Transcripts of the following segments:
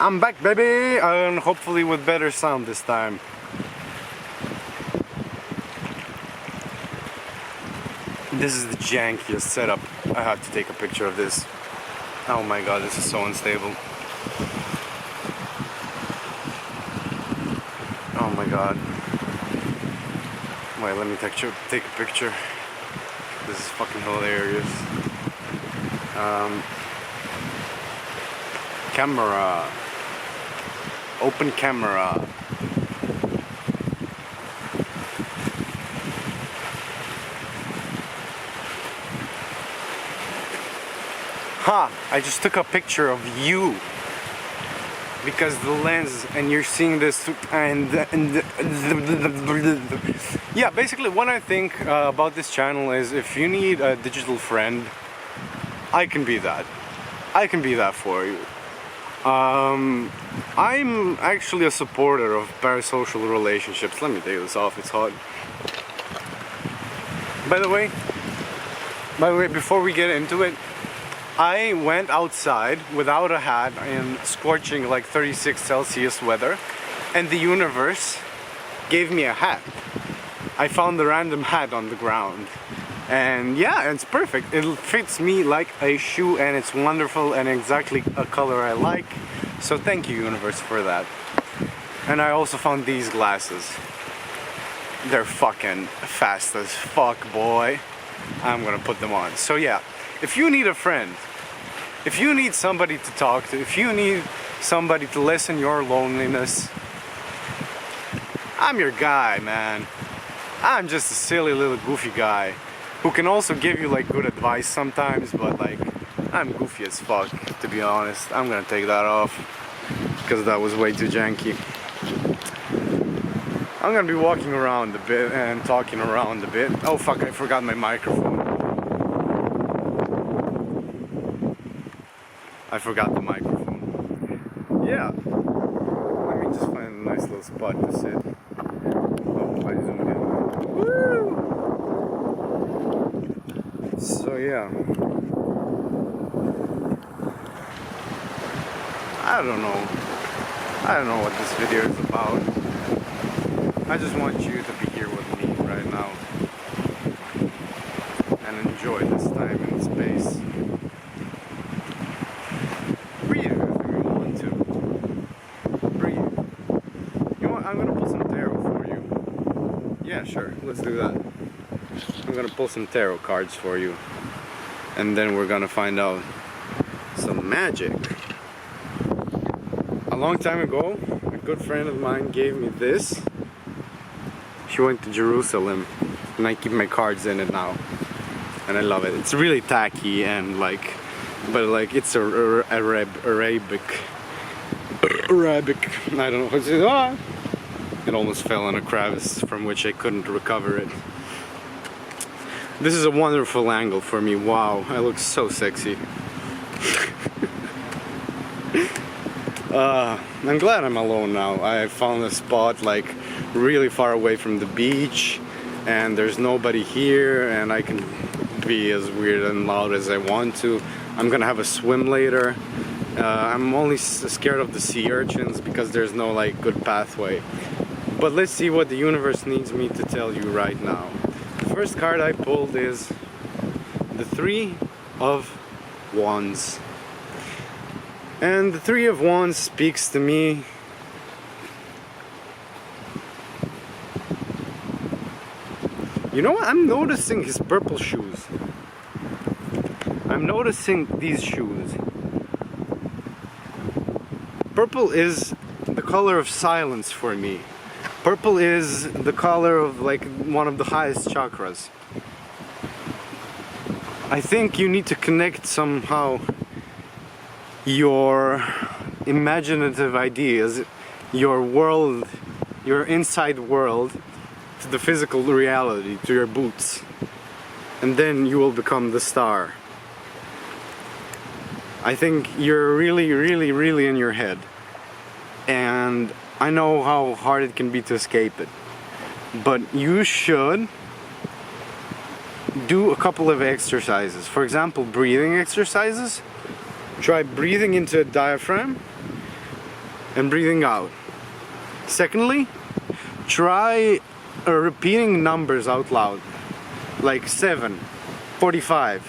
I'm back, baby, and hopefully with better sound this time. This is the jankiest setup. I have to take a picture of this. Oh my god, this is so unstable. Oh my god. Wait, let me take a picture. This is fucking hilarious. Camera. Open camera. Ha! I just took a picture of you because the lens, and you're seeing this, and yeah, basically what I think about this channel is if you need a digital friend, I can be that. I can be that for you. I'm actually a supporter of parasocial relationships. Let me take this off, it's hot. By the way, before we get into it, I went outside without a hat in scorching like 36 Celsius weather, and the universe gave me a hat. I found a random hat on the ground, and yeah, it's perfect. It fits me like a shoe, and it's wonderful and exactly a color I like. So thank you, universe, for that. And I also found these glasses. They're fucking fast as fuck, boy. I'm gonna put them on. So yeah, if you need a friend, if you need somebody to talk to, if you need somebody to lessen your loneliness, I'm your guy, man. I'm just a silly little goofy guy who can also give you like good advice sometimes, but like I'm goofy as fuck, to be honest. I'm gonna take that off because that was way too janky. I'm gonna be walking around a bit and talking around a bit. Oh fuck, I forgot my microphone. I forgot the microphone. Yeah. Let me just find a nice little spot to sit. Oh, I zoomed in. Woo! So yeah. I don't know what this video is about. I just want you to be here with me right now and enjoy this time and space. Breathe if you want to. Breathe. You know what? I'm gonna pull some tarot for you. Yeah, sure. Let's do that. I'm gonna pull some tarot cards for you, and then we're gonna find out some magic. A long time ago, a good friend of mine gave me this. She went to Jerusalem, and I keep my cards in it now, and I love it. It's really tacky and like, but like it's Arabic. I don't know what's it. Ah! It almost fell in a crevice from which I couldn't recover it. This is a wonderful angle for me. Wow, I look so sexy. I'm glad I'm alone now. I found a spot like really far away from the beach, and there's nobody here, and I can be as weird and loud as I want to. I'm gonna have a swim later. I'm only scared of the sea urchins because there's no like good pathway. But let's see what the universe needs me to tell you right now. The first card I pulled is the Three of Wands. And the Three of Wands speaks to me. You know what? I'm noticing his purple shoes. I'm noticing these shoes. Purple is the color of silence for me. Purple is the color of like one of the highest chakras. I think you need to connect somehow your imaginative ideas, your world, your inside world, to the physical reality, to your boots, and then you will become the star. I think you're really in your head, and I know how hard it can be to escape it, but you should do a couple of exercises. For example, breathing exercises. Try breathing into a diaphragm and breathing out. Secondly, try repeating numbers out loud, like 7, 45,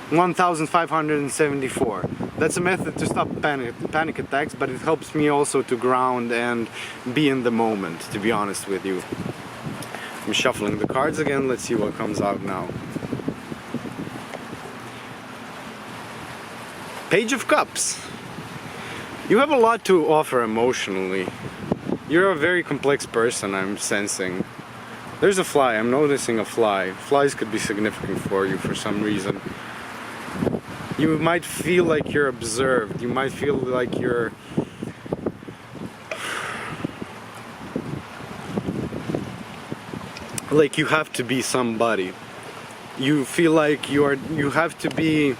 1574. That's a method to stop panic attacks, but it helps me also to ground and be in the moment, to be honest with you. I'm shuffling the cards again. Let's see what comes out now. Page of Cups. You have a lot to offer emotionally. You're a very complex person, I'm sensing. There's a fly. I'm noticing a fly. Flies could be significant for you for some reason. You might feel like you're observed. You might feel like you're like you have to be somebody. You feel like you have to be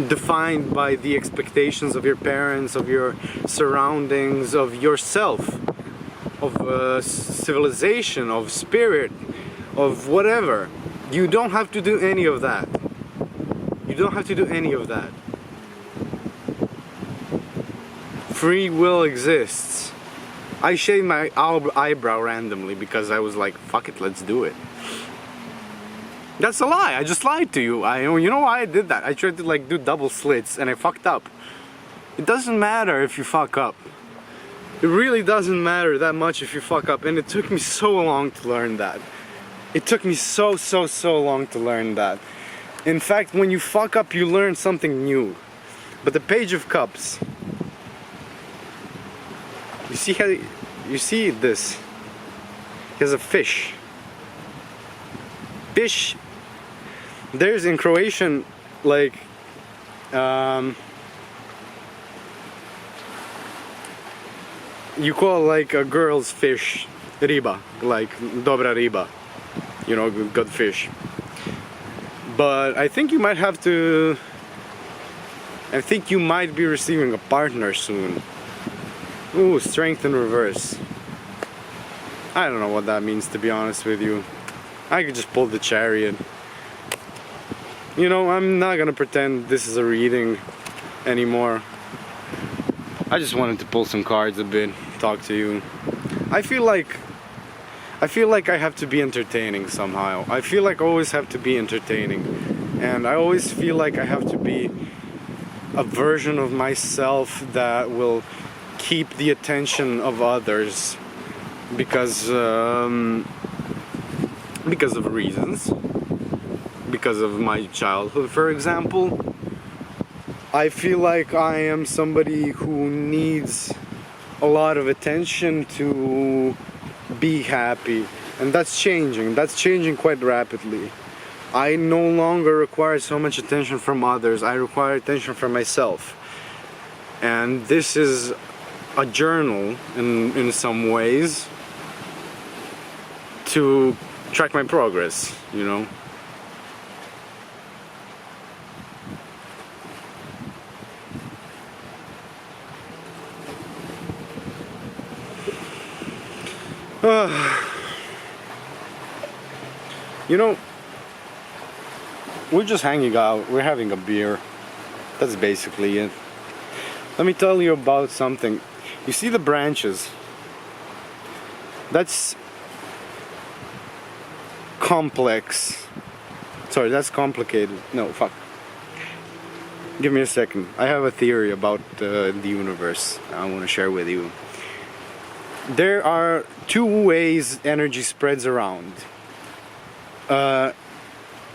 defined by the expectations of your parents, of your surroundings, of yourself, of civilization, of spirit, of whatever. You don't have to do any of that. You don't have to do any of that. Free will exists. I shaved my eyebrow randomly because I was like, fuck it, let's do it. That's a lie. I just lied to you. You know why I did that? I tried to like do double slits and I fucked up. It doesn't matter if you fuck up. It really doesn't matter that much if you fuck up, and it took me so long to learn that. It took me so long to learn that. In fact, when you fuck up, you learn something new. But the Page of Cups. You see how you see this? Here's a fish. Fish. There's in Croatian like you call like a girl's fish riba, like dobra riba, you know, good fish. But I think you might have to, I think you might be receiving a partner soon. Ooh, strength in reverse. I don't know what that means, to be honest with you. I could just pull the Chariot. You know, I'm not gonna pretend this is a reading anymore. I just wanted to pull some cards a bit, talk to you. I feel like I have to be entertaining somehow. I feel like I always have to be entertaining. And I always feel like I have to be a version of myself that will keep the attention of others because of reasons. Because of my childhood, for example. I feel like I am somebody who needs a lot of attention to be happy, and that's changing quite rapidly. I no longer require so much attention from others. I require attention from myself, and this is a journal in some ways to track my progress, you know. You know, we're just hanging out, we're having a beer. That's basically it. Let me tell you about something. You see the branches? That's complex. Sorry, that's complicated. No, fuck. Give me a second. I have a theory about the universe I want to share with you. There are two ways energy spreads around.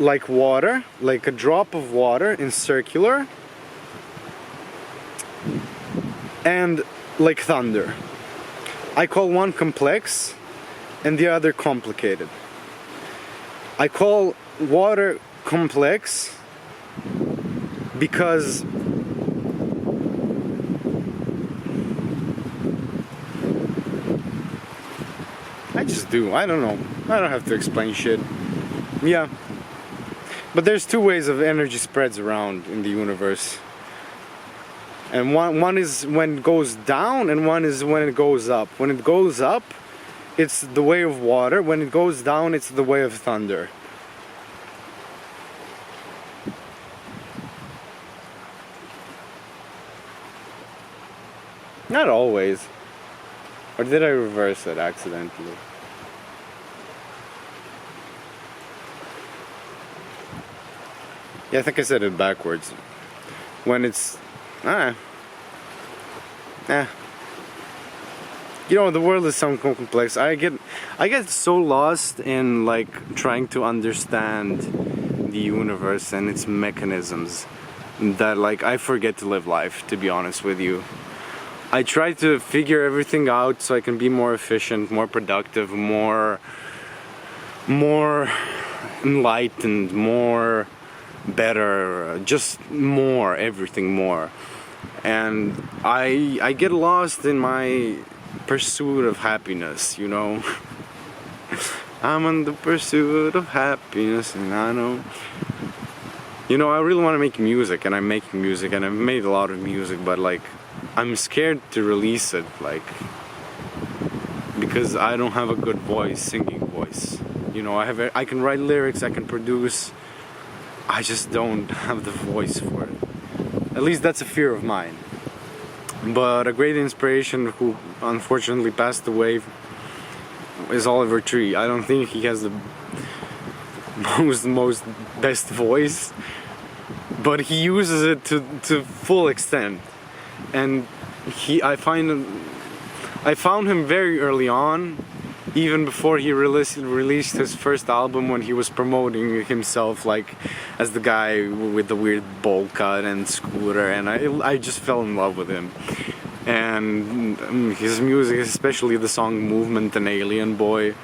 Like water, like a drop of water in circular, and like thunder. I call one complex and the other complicated. I call water complex because I just do. I don't know. I don't have to explain shit. Yeah. But there's two ways of energy spreads around in the universe. And one is when it goes down, and one is when it goes up. When it goes up, it's the way of water. When it goes down, it's the way of thunder. Not always. Or did I reverse it accidentally? Yeah, I think I said it backwards. When it's... Ah. Eh. You know, the world is so complex. I get so lost in like trying to understand the universe and its mechanisms that like I forget to live life, to be honest with you. I try to figure everything out so I can be more efficient, more productive, more enlightened, more better, just more, everything more. And I get lost in my pursuit of happiness, you know. I'm on the pursuit of happiness, and I know. You know, I really want to make music, and I'm making music, and I've made a lot of music, but like, I'm scared to release it, like, because I don't have a good voice, singing voice. You know, I can write lyrics, I can produce. I just don't have the voice for it. At least that's a fear of mine. But a great inspiration who unfortunately passed away is Oliver Tree. I don't think he has the most best voice, but he uses it to full extent. And I found him very early on, even before he released his first album, when he was promoting himself like as the guy with the weird bowl cut and scooter, and I just fell in love with him. And his music, especially the song Movement and Alien Boy,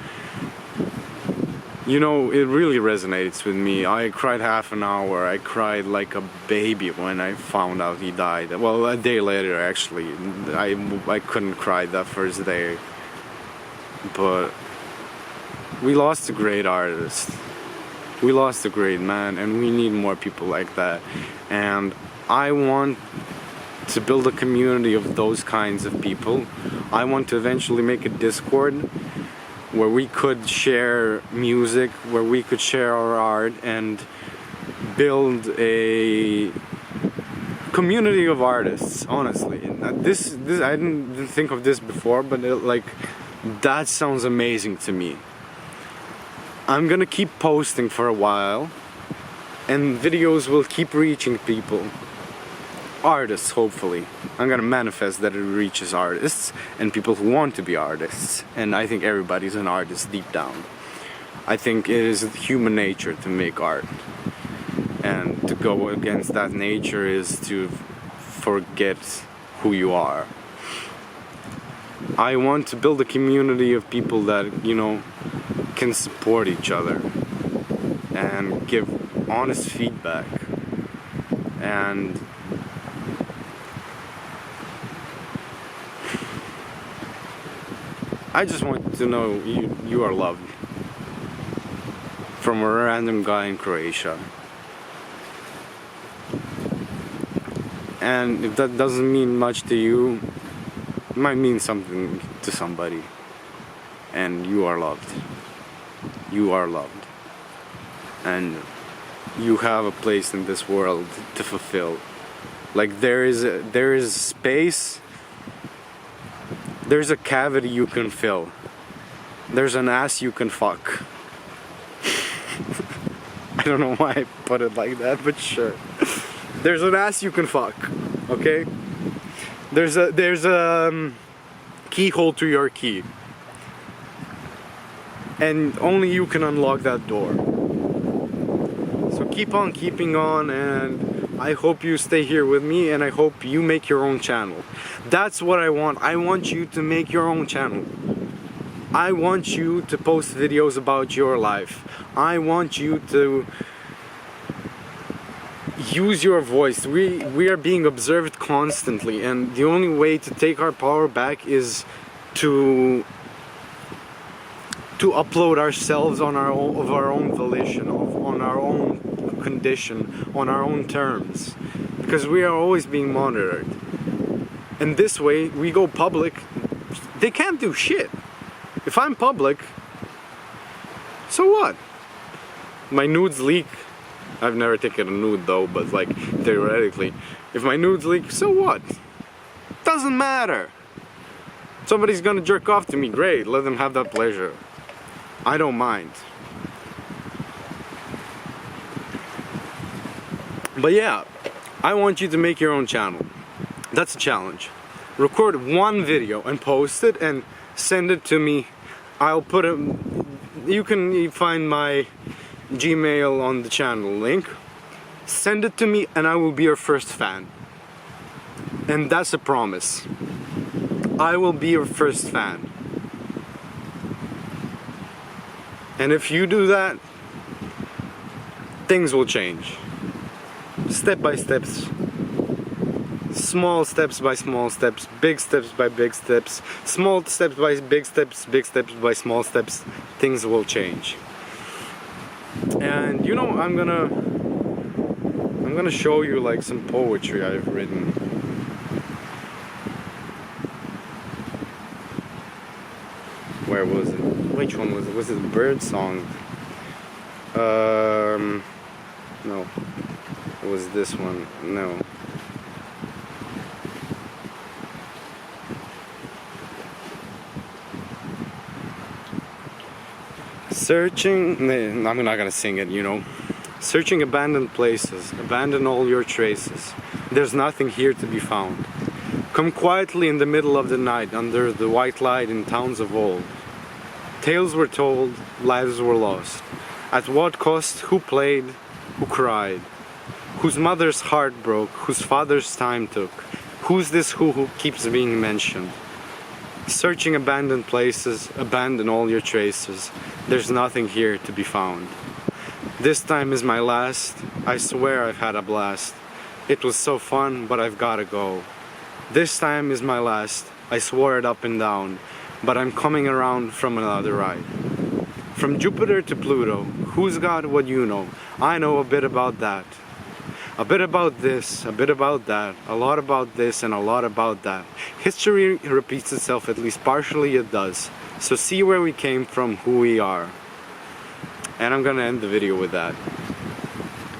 you know, it really resonates with me. I cried half an hour. I cried like a baby when I found out he died. Well, a day later actually. I couldn't cry that first day. But we lost a great artist. We lost a great man, and we need more people like that. And I want to build a community of those kinds of people. I want to eventually make a Discord where we could share music, where we could share our art, and build a community of artists. Honestly, this I didn't think of this before, but that sounds amazing to me. I'm gonna keep posting for a while, and videos will keep reaching people. Artists, hopefully. I'm gonna manifest that it reaches artists and people who want to be artists. And I think everybody's an artist deep down. I think it is human nature to make art. And to go against that nature is to forget who you are. I want to build a community of people that, you know, can support each other and give honest feedback. And I just want to know you are loved from a random guy in Croatia. And if that doesn't mean much to you, it might mean something to somebody. And you are loved. You are loved. And you have a place in this world to fulfill. Like there is space. There's a cavity you can fill. There's an ass you can fuck. I don't know why I put it like that, but sure. There's an ass you can fuck, okay? There's a keyhole to your key. And only you can unlock that door. So keep on keeping on, and I hope you stay here with me, and I hope you make your own channel. That's what I want. I want you to make your own channel. I want you to post videos about your life. I want you to use your voice. We are being observed constantly, and the only way to take our power back is to upload ourselves on our own volition, on our own condition, on our own terms, because we are always being monitored. And this way we go public, they can't do shit. If I'm public, so what? My nudes leak. I've never taken a nude though, but like theoretically, if my nudes leak, so what? Doesn't matter. Somebody's gonna jerk off to me, great, let them have that pleasure. I don't mind. But yeah, I want you to make your own channel. That's a challenge. Record one video and post it and send it to me. I'll put it, you can find my Gmail on the channel link. Send it to me and I will be your first fan. And that's a promise. I will be your first fan. And if you do that, things will change. Step by steps. Small steps by small steps, big steps by big steps, small steps by big steps by small steps, things will change. And you know, I'm gonna show you like some poetry I've written. Where was it? Which one was it? Was it a bird song? No. It was this one. No. Searching, I'm not gonna sing it, you know. Searching abandoned places, abandon all your traces. There's nothing here to be found. Come quietly in the middle of the night, under the white light in towns of old. Tales were told, lives were lost. At what cost? Who played? Who cried? Whose mother's heart broke? Whose father's time took? Who's this who keeps being mentioned? Searching abandoned places, abandon all your traces. There's nothing here to be found. This time is my last. I swear I've had a blast. It was so fun, but I've gotta go. This time is my last. I swore it up and down, but I'm coming around from another ride. From Jupiter to Pluto, who's got what you know? I know a bit about that. A bit about this, a bit about that, a lot about this and a lot about that. History repeats itself, at least partially it does. So see where we came from, who we are. And I'm gonna end the video with that.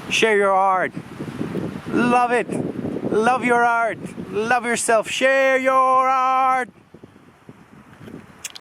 Share your art. Love it. Love your art. Love yourself. Share your art.